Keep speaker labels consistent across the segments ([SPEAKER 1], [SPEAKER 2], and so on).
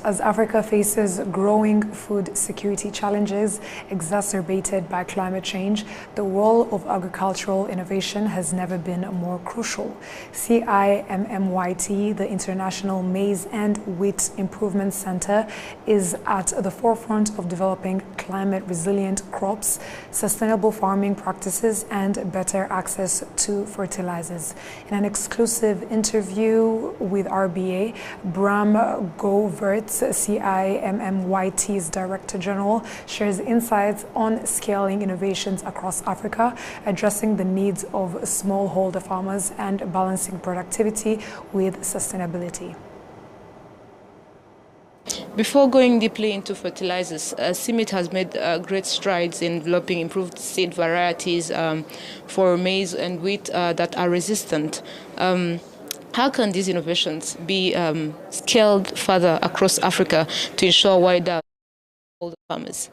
[SPEAKER 1] As Africa faces growing food security challenges exacerbated by climate change, the role of agricultural innovation has never been more crucial. CIMMYT, the International Maize and Wheat Improvement Center, is at the forefront of developing climate-resilient crops, sustainable farming practices, and better access to fertilizers. In an exclusive interview with RBA, Bram Govaerts, CIMMYT's Director General, shares insights on scaling innovations across Africa, addressing the needs of smallholder farmers and balancing productivity with sustainability.
[SPEAKER 2] Before going deeply into fertilizers, CIMMYT has made great strides in developing improved seed varieties for maize and wheat that are resistant. How can these innovations be scaled further across Africa to ensure wider farmers?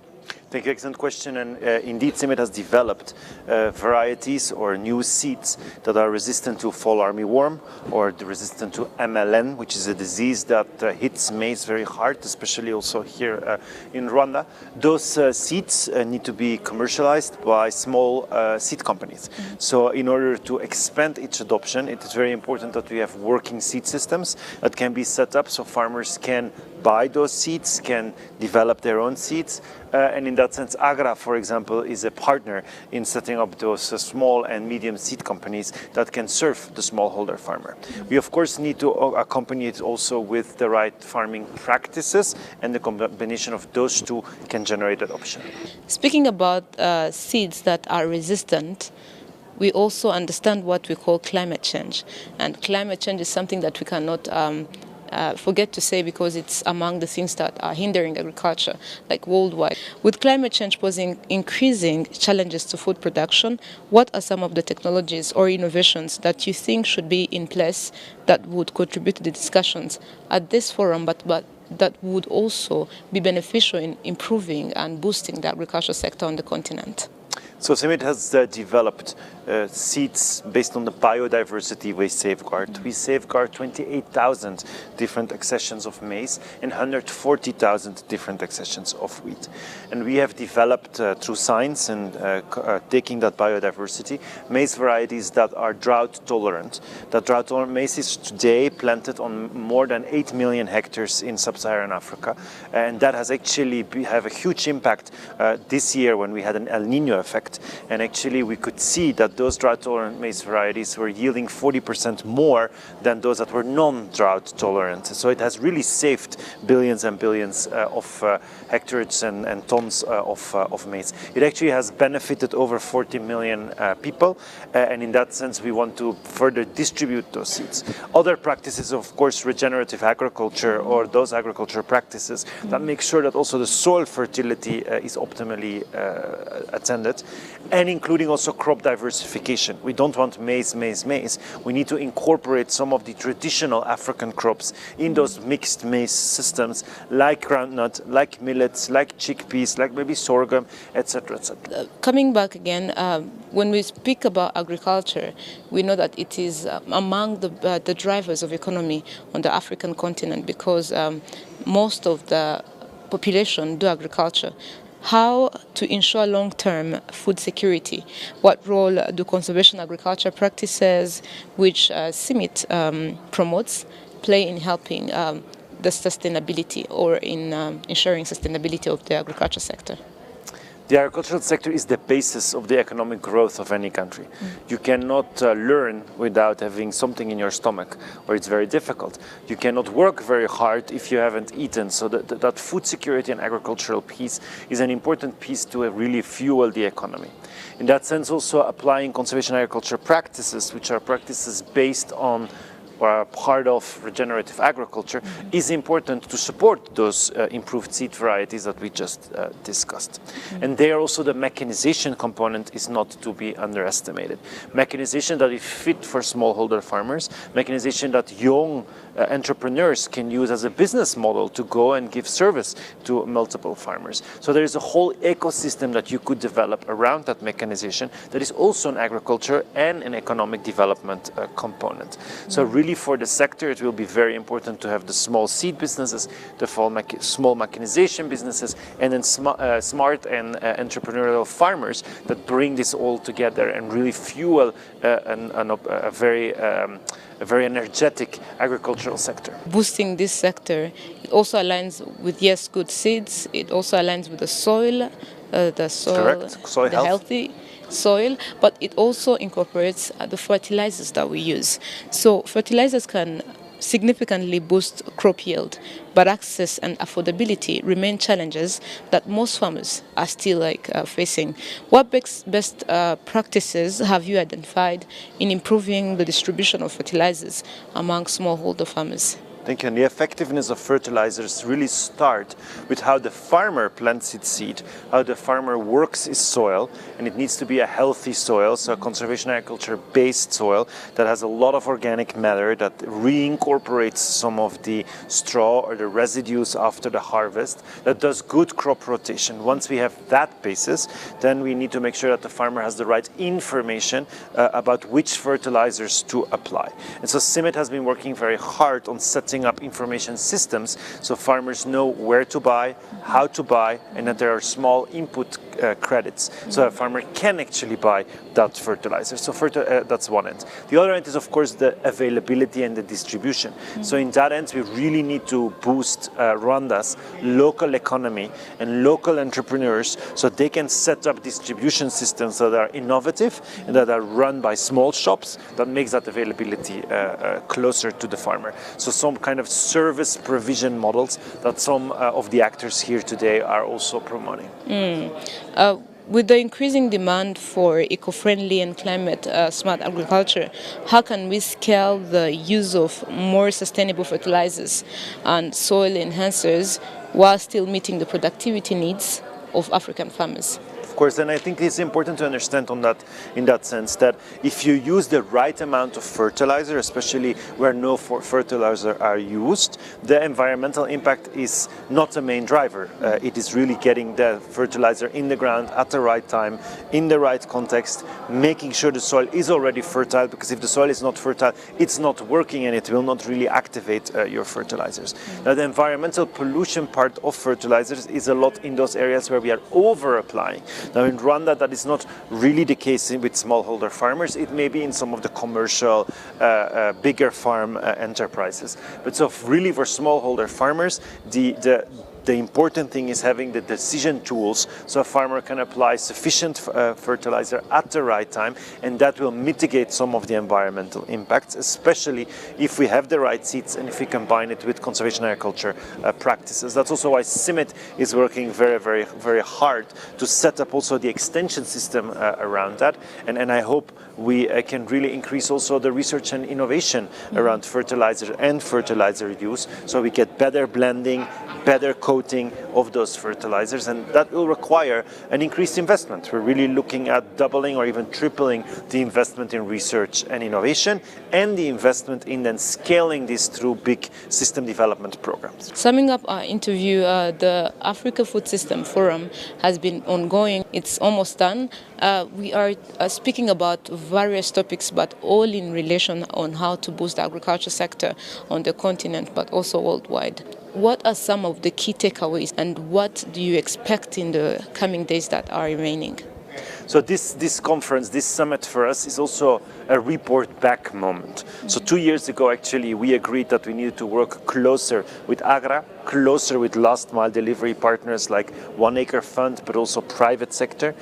[SPEAKER 3] Thank you, excellent question. And indeed, CIMMYT has developed varieties or new seeds that are resistant to fall armyworm or resistant to MLN, which is a disease that hits maize very hard, especially also here in Rwanda. Those seeds need to be commercialized by small seed companies. So in order to expand its adoption, it is very important that we have working seed systems that can be set up so farmers can buy those seeds, can develop their own seeds. And in that sense, Agra, for example, is a partner in setting up those small and medium seed companies that can serve the smallholder farmer. We, of course, need to accompany it also with the right farming practices, and the combination of those two can generate adoption. Speaking
[SPEAKER 2] about seeds that are resistant, we also understand what we call climate change. And climate change is something that we cannot forget to say, because it's among the things that are hindering agriculture, like worldwide. With climate change posing increasing challenges to food production, what are some of the technologies or innovations that you think should be in place that would contribute to the discussions at this forum, but that would also be beneficial in improving and boosting the agriculture sector on the continent?
[SPEAKER 3] So CIMMYT has developed seeds based on the biodiversity we safeguard. We safeguard 28,000 different accessions of maize and 140,000 different accessions of wheat. And we have developed through science and taking that biodiversity, maize varieties that are drought tolerant. That drought tolerant maize is today planted on more than 8 million hectares in sub-Saharan Africa. And that has actually have a huge impact this year when we had an El Nino effect. And actually we could see that those drought-tolerant maize varieties were yielding 40% more than those that were non-drought tolerant. So it has really saved billions and billions of hectares and tons of maize. It actually has benefited over 40 million people, and in that sense we want to further distribute those seeds. Other practices, of course, regenerative agriculture, or those agriculture practices that make sure that also the soil fertility is optimally attended, and including also crop diversification. We don't want maize. We need to incorporate some of the traditional African crops in those mixed maize systems, like groundnut, like millets, like chickpeas, like maybe sorghum, etc., etc.
[SPEAKER 2] Coming back again, when we speak about agriculture, we know that it is among the drivers of economy on the African continent, because most of the population do agriculture. How to ensure long-term food security? What role do conservation agriculture practices, which CIMMYT promotes, play in helping the sustainability, or in ensuring sustainability of the agriculture sector?
[SPEAKER 3] The agricultural sector is the basis of the economic growth of any country. You cannot learn without having something in your stomach, or it's very difficult. You cannot work very hard if you haven't eaten. So that food security and agricultural piece is an important piece to really fuel the economy. In that sense, also applying conservation agriculture practices, which are practices based on or are part of regenerative agriculture, is important to support those improved seed varieties that we just discussed. And there also the mechanization component is not to be underestimated. Mechanization that is fit for smallholder farmers, mechanization that young entrepreneurs can use as a business model to go and give service to multiple farmers. So there is a whole ecosystem that you could develop around that mechanization that is also an agriculture and an economic development component. So really for the sector it will be very important to have the small seed businesses, the small mechanization businesses, and then smart and entrepreneurial farmers that bring this all together and really fuel a very energetic agricultural sector.
[SPEAKER 2] Boosting this sector, it also aligns with, yes, good seeds. It also aligns with the soil,
[SPEAKER 3] Correct. Soil
[SPEAKER 2] the
[SPEAKER 3] health.
[SPEAKER 2] healthy soil, but it also incorporates the fertilizers that we use. So fertilizers can significantly boost crop yield, but access and affordability remain challenges that most farmers are still facing. What best practices have you identified in improving the distribution of fertilizers among smallholder farmers?
[SPEAKER 3] Thank you. And the effectiveness of fertilizers really start with how the farmer plants its seed, how the farmer works his soil, and it needs to be a healthy soil, so a conservation agriculture based soil that has a lot of organic matter, that reincorporates some of the straw or the residues after the harvest, that does good crop rotation. Once we have that basis, then we need to make sure that the farmer has the right information about which fertilizers to apply. And so CIMMYT has been working very hard on setting up information systems so farmers know where to buy, how to buy, and that there are small input credits so a farmer can actually buy that fertilizer. So that's one end. The other end is of course the availability and the distribution. So in that end we really need to boost Rwanda's local economy and local entrepreneurs so they can set up distribution systems that are innovative and that are run by small shops that makes that availability closer to the farmer. So some kind of service provision models that some of the actors here today are also promoting.
[SPEAKER 2] With the increasing demand for eco-friendly and climate-smart agriculture, how can we scale the use of more sustainable fertilizers and soil enhancers while still meeting the productivity needs of African farmers?
[SPEAKER 3] Of course, and I think it's important to understand in that sense that if you use the right amount of fertilizer, especially where no fertilizer are used, the environmental impact is not the main driver. It is really getting the fertilizer in the ground at the right time, in the right context, making sure the soil is already fertile, because if the soil is not fertile, it's not working and it will not really activate your fertilizers. Now, the environmental pollution part of fertilizers is a lot in those areas where we are over-applying. Now in Rwanda that is not really the case with smallholder farmers. It may be in some of the commercial bigger farm enterprises. But so really for smallholder farmers, the important thing is having the decision tools so a farmer can apply sufficient fertilizer at the right time, and that will mitigate some of the environmental impacts, especially if we have the right seeds and if we combine it with conservation agriculture practices. That's also why CIMMYT is working very, very, very hard to set up also the extension system around that, and I hope we can really increase also the research and innovation around fertilizer and fertilizer use, so we get better blending, better coating of those fertilizers, and that will require an increased investment. We're really looking at doubling or even tripling the investment in research and innovation, and the investment in then scaling this through big system development programs.
[SPEAKER 2] Summing up our interview, the Africa Food System Forum has been ongoing. It's almost done. We are speaking about various topics, but all in relation on how to boost the agriculture sector on the continent, but also worldwide. What are some of the key takeaways, and what do you expect in the coming days that are remaining?
[SPEAKER 3] So this conference, this summit for us is also a report back moment. So 2 years ago, actually, we agreed that we needed to work closer with AGRA, closer with last mile delivery partners like One Acre Fund, but also private sector.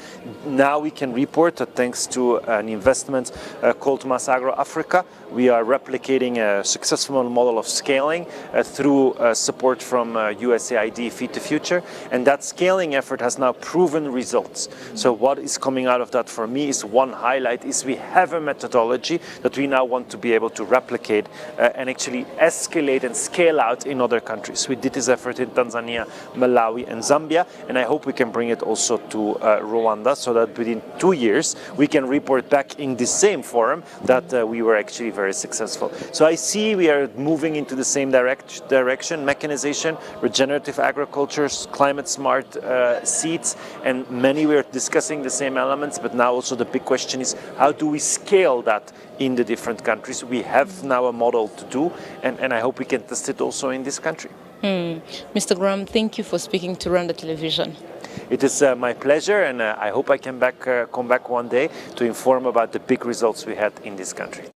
[SPEAKER 3] Now we can report that thanks to an investment called Mass Agro Africa, we are replicating a successful model of scaling through support from USAID Feed the Future, and that scaling effort has now proven results. So what is coming out of that for me is one highlight is we have a methodology that we now want to be able to replicate and actually escalate and scale out in other countries. We did this effort in Tanzania, Malawi and Zambia, and I hope we can bring it also to Rwanda, so that within 2 years we can report back in the same forum that we were actually very successful. So I see we are moving into the same direction: mechanization, regenerative agriculture, climate smart seeds, and many we are discussing the same elements, but now also the big question is how do we scale that in the different countries? We have now a model to do, and I hope we can test it also in this country.
[SPEAKER 2] Mr. Bram, thank you for speaking to Rwanda Television.
[SPEAKER 3] It is my pleasure, and I hope I can come back one day to inform about the big results we had in this country.